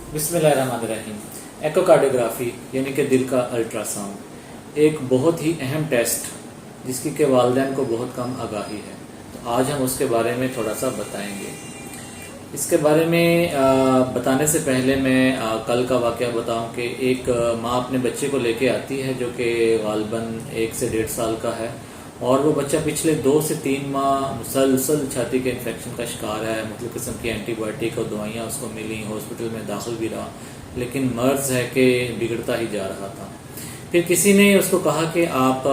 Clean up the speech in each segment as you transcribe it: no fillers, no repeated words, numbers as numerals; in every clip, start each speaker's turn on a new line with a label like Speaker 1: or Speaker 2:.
Speaker 1: बिस्मिल्लाहिर्रहमानिर्रहीम। एकोकार्डियोग्राफी यानी कि दिल का अल्ट्रासाउंड एक बहुत ही अहम टेस्ट जिसकी के वालिदैन को बहुत कम आगाही है, तो आज हम उसके बारे में थोड़ा सा बताएंगे। इसके बारे में बताने से पहले मैं कल का वाक़या बताऊं कि एक माँ अपने बच्चे को लेके आती है जो कि गालिबन 1 से 1.5 साल का है, और वो बच्चा पिछले 2 से 3 माह मुसलसल छाती के इन्फेक्शन का शिकार है। मुख्तलिफ किस्म की एंटीबायोटिक और दवाइयाँ उसको मिली, हॉस्पिटल में दाखिल भी रहा, लेकिन मर्ज़ है कि बिगड़ता ही जा रहा था। फिर किसी ने उसको कहा कि आप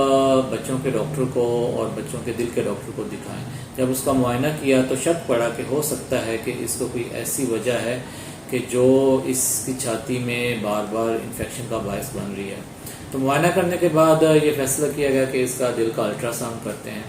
Speaker 1: बच्चों के डॉक्टर को और बच्चों के दिल के डॉक्टर को दिखाएं। जब उसका मुआयना किया तो शक पड़ा कि हो सकता है कि इसको कोई ऐसी वजह है कि जो इसकी छाती में बार बार इन्फेक्शन का बायस बन रही है। तो मुआयना करने के बाद ये फैसला किया गया कि इसका दिल का अल्ट्रासाउंड करते हैं,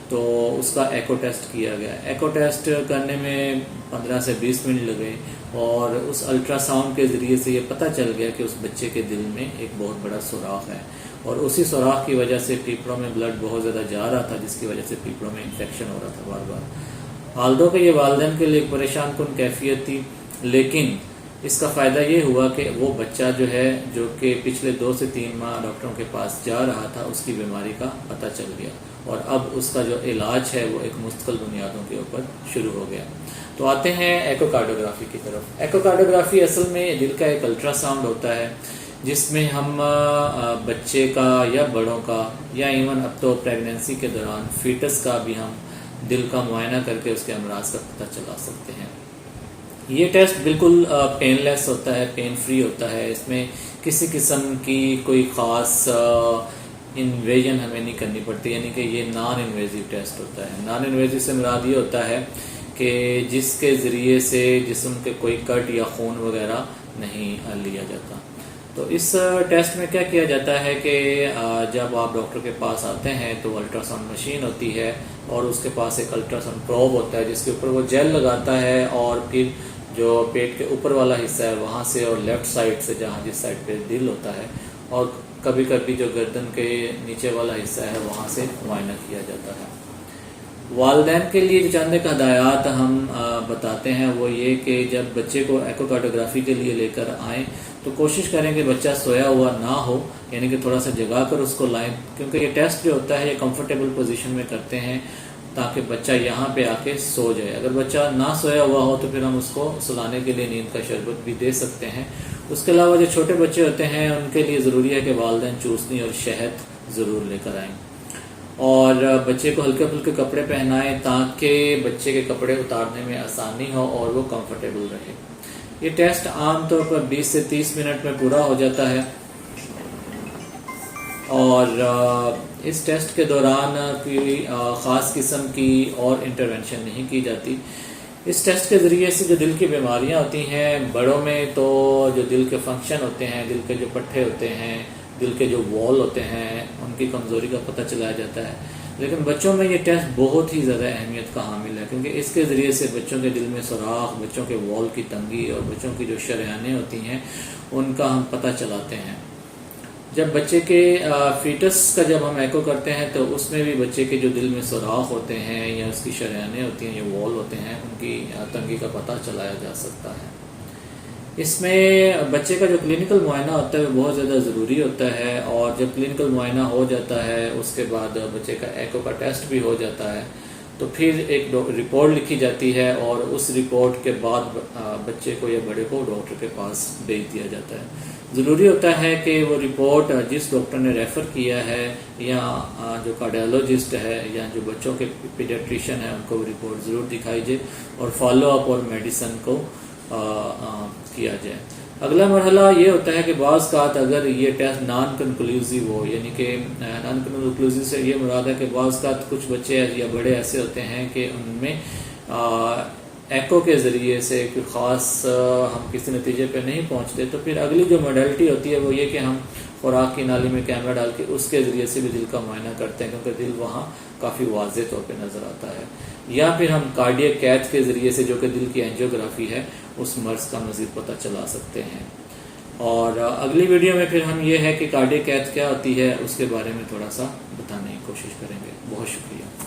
Speaker 1: तो उसका एको टेस्ट किया गया। एको टेस्ट करने में 15 से 20 मिनट लगे और उस अल्ट्रासाउंड के ज़रिए से ये पता चल गया कि उस बच्चे के दिल में एक बहुत बड़ा सुराख है, और उसी सुराख की वजह से फेफड़ों में ब्लड बहुत ज़्यादा जा रहा था, जिसकी वजह से फेफड़ों में इन्फेक्शन हो रहा था बार बार। हालदो के ये वालिदैन के लिए एक परेशान कुन कैफियत थी, लेकिन इसका फ़ायदा ये हुआ कि वो बच्चा जो है, जो कि पिछले 2 से 3 माह डॉक्टरों के पास जा रहा था, उसकी बीमारी का पता चल गया और अब उसका जो इलाज है वो एक मुस्तकिल बुनियादों के ऊपर शुरू हो गया। तो आते हैं एकोकार्डियोग्राफी की तरफ। एकोकार्डियोग्राफी असल में दिल का एक अल्ट्रासाउंड होता है जिसमें हम बच्चे का या बड़ों का या इवन अब तो प्रेगनेंसी के दौरान फीटस का भी हम दिल का मुआयना करके उसके अमराज का पता चला सकते हैं। ये टेस्ट बिल्कुल पेनलेस होता है, पेन फ्री होता है। इसमें किसी किस्म की कोई ख़ास इन्वेजन हमें नहीं करनी पड़ती, यानी कि ये नॉन इन्वेजिव टेस्ट होता है। नॉन इन्वेजिव से मुराद ये होता है कि जिसके ज़रिए से जिस्म के कोई कट या खून वगैरह नहीं लिया जाता। तो इस टेस्ट में क्या किया जाता है कि जब आप डॉक्टर के पास आते हैं तो अल्ट्रासाउंड मशीन होती है और उसके पास एक अल्ट्रासाउंड प्रोब होता है जिसके ऊपर वो जेल लगाता है, और फिर जो पेट के ऊपर वाला हिस्सा है वहाँ से और लेफ़्ट साइड से, जहाँ जिस साइड पे दिल होता है, और कभी कभी जो गर्दन के नीचे वाला हिस्सा है वहाँ से मुआयना किया जाता है। वालिदैन के लिए जो चंद एक हदायत हम बताते हैं वो ये कि जब बच्चे को एकोकार्डियोग्राफी के लिए लेकर आएँ तो कोशिश करें कि बच्चा सोया हुआ ना हो, यानी कि थोड़ा सा जगा कर उसको लाएं, क्योंकि ये टेस्ट जो होता है ये कंफर्टेबल पोजीशन में करते हैं ताकि बच्चा यहाँ पे आके सो जाए। अगर बच्चा ना सोया हुआ हो तो फिर हम उसको सुलाने के लिए नींद का शरबत भी दे सकते हैं। उसके अलावा जो छोटे बच्चे होते हैं उनके लिए ज़रूरी है कि वालिदैन चूसनी और शहद ज़रूर लेकर आएँ, और बच्चे को हल्के फुल्के कपड़े पहनाएं ताकि बच्चे के कपड़े उतारने में आसानी हो और वो कंफर्टेबल रहे। ये टेस्ट आमतौर पर 20 से 30 मिनट में पूरा हो जाता है, और इस टेस्ट के दौरान कोई ख़ास किस्म की और इंटरवेंशन नहीं की जाती। इस टेस्ट के ज़रिए से जो दिल की बीमारियां होती हैं बड़ों में, तो जो दिल के फंक्शन होते हैं, दिल के जो पट्टे होते हैं, दिल के जो वॉल होते हैं, उनकी कमज़ोरी का पता चलाया जाता है। लेकिन बच्चों में ये टेस्ट बहुत ही ज़्यादा अहमियत का हामिल है, क्योंकि इसके ज़रिए से बच्चों के दिल में सुराख, बच्चों के वॉल की तंगी और बच्चों की जो शरेयानें होती हैं उनका हम पता चलाते हैं। जब बच्चे के फीटस का जब हम एको करते हैं तो उसमें भी बच्चे के जो दिल में सुराख होते हैं या उसकी शरेयानें होती हैं, जो वॉल होते हैं, उनकी तंगी का पता चलाया जा सकता है। इसमें बच्चे का जो क्लिनिकल मुआयना होता है वो बहुत ज़्यादा ज़रूरी होता है, और जब क्लिनिकल मुआयना हो जाता है उसके बाद बच्चे का एको का टेस्ट भी हो जाता है, तो फिर एक रिपोर्ट लिखी जाती है और उस रिपोर्ट के बाद बच्चे को या बड़े को डॉक्टर के पास भेज दिया जाता है। ज़रूरी होता है कि वो रिपोर्ट जिस डॉक्टर ने रेफ़र किया है या जो कार्डियोलॉजिस्ट है या जो बच्चों के पीडियाट्रिशियन है उनको वो रिपोर्ट ज़रूर दिखाई जाए और फॉलो अप और मेडिसिन को किया जाए। अगला मरहला ये होता है कि बाज़ कात अगर ये टेस्ट नॉन कंक्लूसिव हो, यानी कि नॉन कंक्लूसिव से ये मुराद है कि बाज़ कात कुछ बच्चे या बड़े ऐसे होते हैं कि उनमें एको के ज़रिए से कोई ख़ास हम किसी नतीजे पे नहीं पहुंचते, तो फिर अगली जो मॉडलिटी होती है वो ये कि हम खुराक की नाली में कैमरा डाल के उसके ज़रिए से भी दिल का मुआयना करते हैं, क्योंकि दिल वहाँ काफ़ी वाज़े तौर पे नज़र आता है। या फिर हम कार्डियक कैथ के ज़रिए से, जो कि दिल की एंजियोग्राफी है, उस मर्ज़ का मज़ीद पता चला सकते हैं। और अगली वीडियो में फिर हम ये है कि कार्डियक कैथ क्या होती है उसके बारे में थोड़ा सा बताने की कोशिश करेंगे। बहुत शुक्रिया।